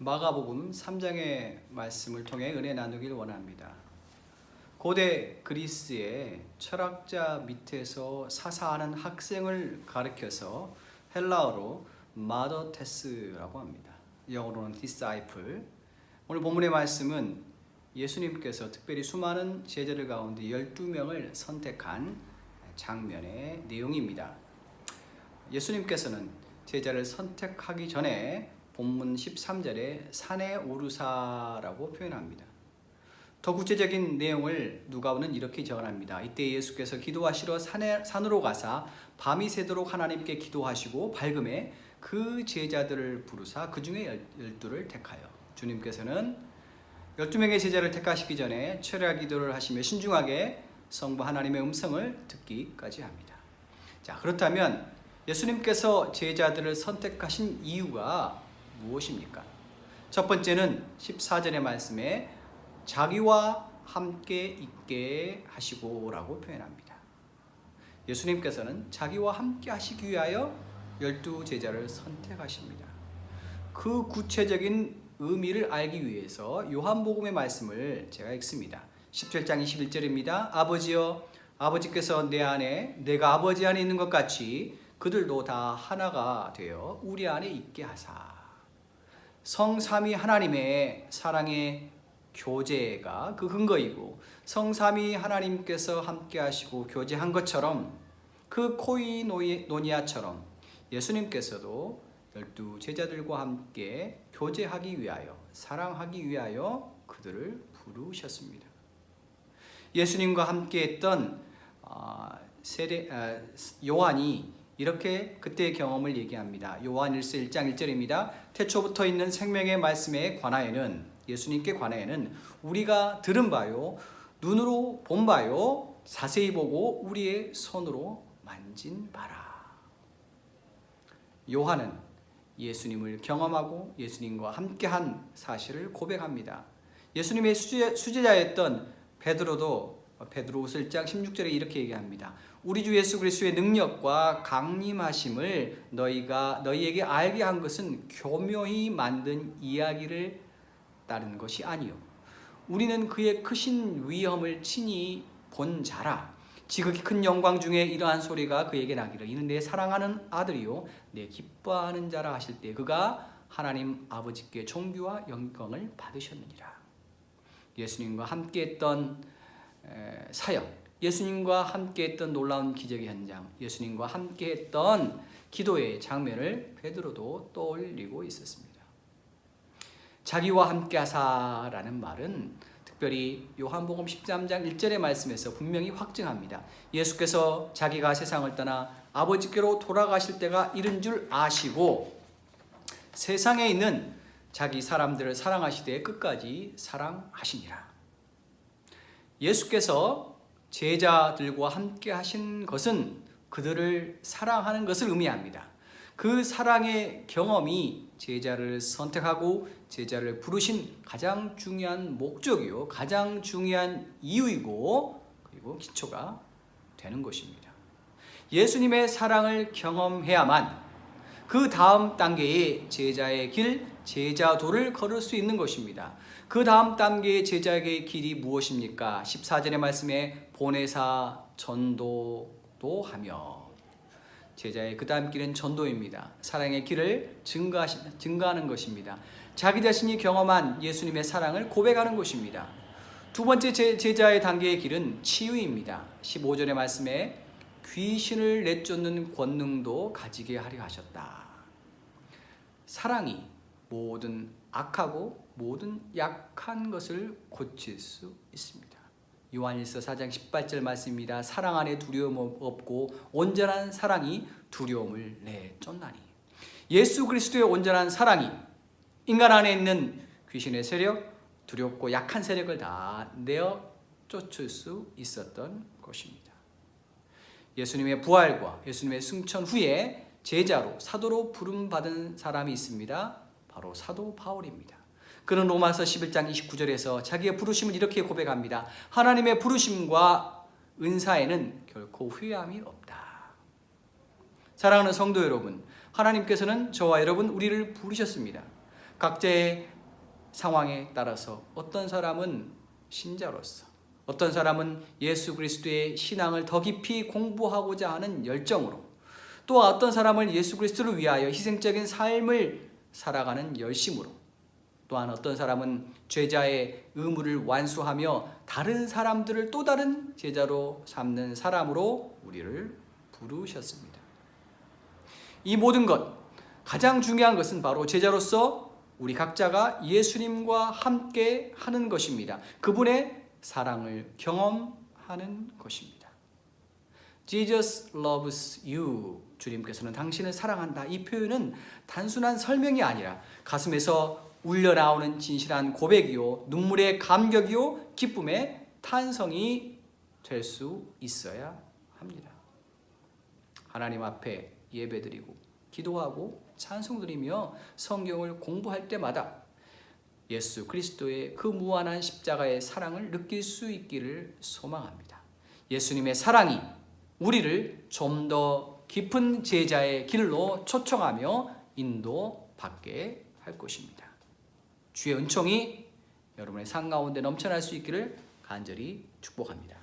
마가복음 3장의 말씀을 통해 은혜 나누길 원합니다. 고대 그리스의 철학자 밑에서 사사하는 학생을 가리켜서 헬라어로 마더테스라고 합니다. 영어로는 disciple. 오늘 본문의 말씀은 예수님께서 특별히 수많은 제자들 가운데 12명을 선택한 장면의 내용입니다. 예수님께서는 제자를 선택하기 전에 본문 13절에 산에 오르사라고 표현합니다. 더 구체적인 내용을 누가복음은 이렇게 적어합니다. 이때 예수께서 기도하시러 산으로 가사 밤이 새도록 하나님께 기도하시고 밝음에 그 제자들을 부르사 그 중에 12를 택하여, 주님께서는 12명의 제자를 택하시기 전에 철야 기도를 하시며 신중하게 성부 하나님의 음성을 듣기까지 합니다. 자, 그렇다면 예수님께서 제자들을 선택하신 이유가 무엇입니까? 첫 번째는 14절의 말씀에 자기와 함께 있게 하시고 라고 표현합니다. 예수님께서는 자기와 함께 하시기 위하여 12 제자를 선택하십니다. 그 구체적인 의미를 알기 위해서 요한복음의 말씀을 제가 읽습니다. 17장 21절입니다. 아버지여, 아버지께서 내 안에 내가 아버지 안에 있는 것 같이 그들도 다 하나가 되어 우리 안에 있게 하사. 성삼위 하나님의 사랑의 교제가 그 근거이고, 성삼위 하나님께서 함께 하시고 교제한 것처럼, 그 코이노니아처럼 예수님께서도 12 제자들과 함께 교제하기 위하여, 사랑하기 위하여 그들을 부르셨습니다. 예수님과 함께 했던 요한이 이렇게 그때의 경험을 얘기합니다. 요한 1서 1장 1절입니다. 태초부터 있는 생명의 말씀에 관하여는, 예수님께 관하여는 우리가 들은 바요, 눈으로 본 바요, 자세히 보고 우리의 손으로 만진 바라. 요한은 예수님을 경험하고 예수님과 함께한 사실을 고백합니다. 예수님의 수제자였던 베드로도 베드로후서 1장 16절에 이렇게 얘기합니다. 우리 주 예수 그리스도의 능력과 강림하심을 너희에게 알게 한 것은 교묘히 만든 이야기를 따른 것이 아니요, 우리는 그의 크신 위엄을 친히 본 자라. 지극히 큰 영광 중에 이러한 소리가 그에게 나기를, 이는 내 사랑하는 아들이요 내 기뻐하는 자라 하실 때 그가 하나님 아버지께 존귀와 영광을 받으셨느니라. 예수님과 함께했던 사역, 예수님과 함께했던 놀라운 기적의 현장, 예수님과 함께했던 기도의 장면을 베드로도 떠올리고 있었습니다. 자기와 함께하사라는 말은 특별히 요한복음 13장 1절의 말씀에서 분명히 확증합니다. 예수께서 자기가 세상을 떠나 아버지께로 돌아가실 때가 이른 줄 아시고 세상에 있는 자기 사람들을 사랑하시되 끝까지 사랑하시니라. 예수께서 제자들과 함께 하신 것은 그들을 사랑하는 것을 의미합니다. 그 사랑의 경험이 제자를 선택하고 제자를 부르신 가장 중요한 목적이요, 가장 중요한 이유이고, 그리고 기초가 되는 것입니다. 예수님의 사랑을 경험해야만 그 다음 단계의 제자의 길, 제자도를 걸을 수 있는 것입니다. 그 다음 단계의 제자의 길이 무엇입니까? 14절의 말씀에 보내사 전도도 하며, 제자의 그 다음 길은 전도입니다. 사랑의 길을 증가하는 것입니다. 자기 자신이 경험한 예수님의 사랑을 고백하는 것입니다. 두 번째 제자의 단계의 길은 치유입니다. 15절의 말씀에 귀신을 내쫓는 권능도 가지게 하려 하셨다. 사랑이 모든 악하고 모든 약한 것을 고칠 수 있습니다. 요한일서 4장 18절 말씀입니다. 사랑 안에 두려움 없고 온전한 사랑이 두려움을 내쫓나니. 예수 그리스도의 온전한 사랑이 인간 안에 있는 귀신의 세력, 두렵고 약한 세력을 다 내어 쫓을 수 있었던 것입니다. 예수님의 부활과 예수님의 승천 후에 제자로, 사도로 부름받은 사람이 있습니다. 바로 사도 바울입니다. 그는 로마서 11장 29절에서 자기의 부르심을 이렇게 고백합니다. 하나님의 부르심과 은사에는 결코 후회함이 없다. 사랑하는 성도 여러분, 하나님께서는 저와 여러분 우리를 부르셨습니다. 각자의 상황에 따라서 어떤 사람은 신자로서, 어떤 사람은 예수 그리스도의 신앙을 더 깊이 공부하고자 하는 열정으로, 또 어떤 사람은 예수 그리스도를 위하여 희생적인 삶을 살아가는 열심으로, 또한 어떤 사람은 제자의 의무를 완수하며 다른 사람들을 또 다른 제자로 삼는 사람으로 우리를 부르셨습니다. 이 모든 것, 가장 중요한 것은 바로 제자로서 우리 각자가 예수님과 함께 하는 것입니다. 그분의 사랑을 경험하는 것입니다. Jesus loves you. 주님께서는 당신을 사랑한다. 이 표현은 단순한 설명이 아니라 가슴에서 울려나오는 진실한 고백이요, 눈물의 감격이요, 기쁨의 탄성이 될 수 있어야 합니다. 하나님 앞에 예배드리고 기도하고 찬송드리며 성경을 공부할 때마다 예수 그리스도의 그 무한한 십자가의 사랑을 느낄 수 있기를 소망합니다. 예수님의 사랑이 우리를 좀 더 깊은 제자의 길로 초청하며 인도받게 할 것입니다. 주의 은총이 여러분의 삶 가운데 넘쳐날 수 있기를 간절히 축복합니다.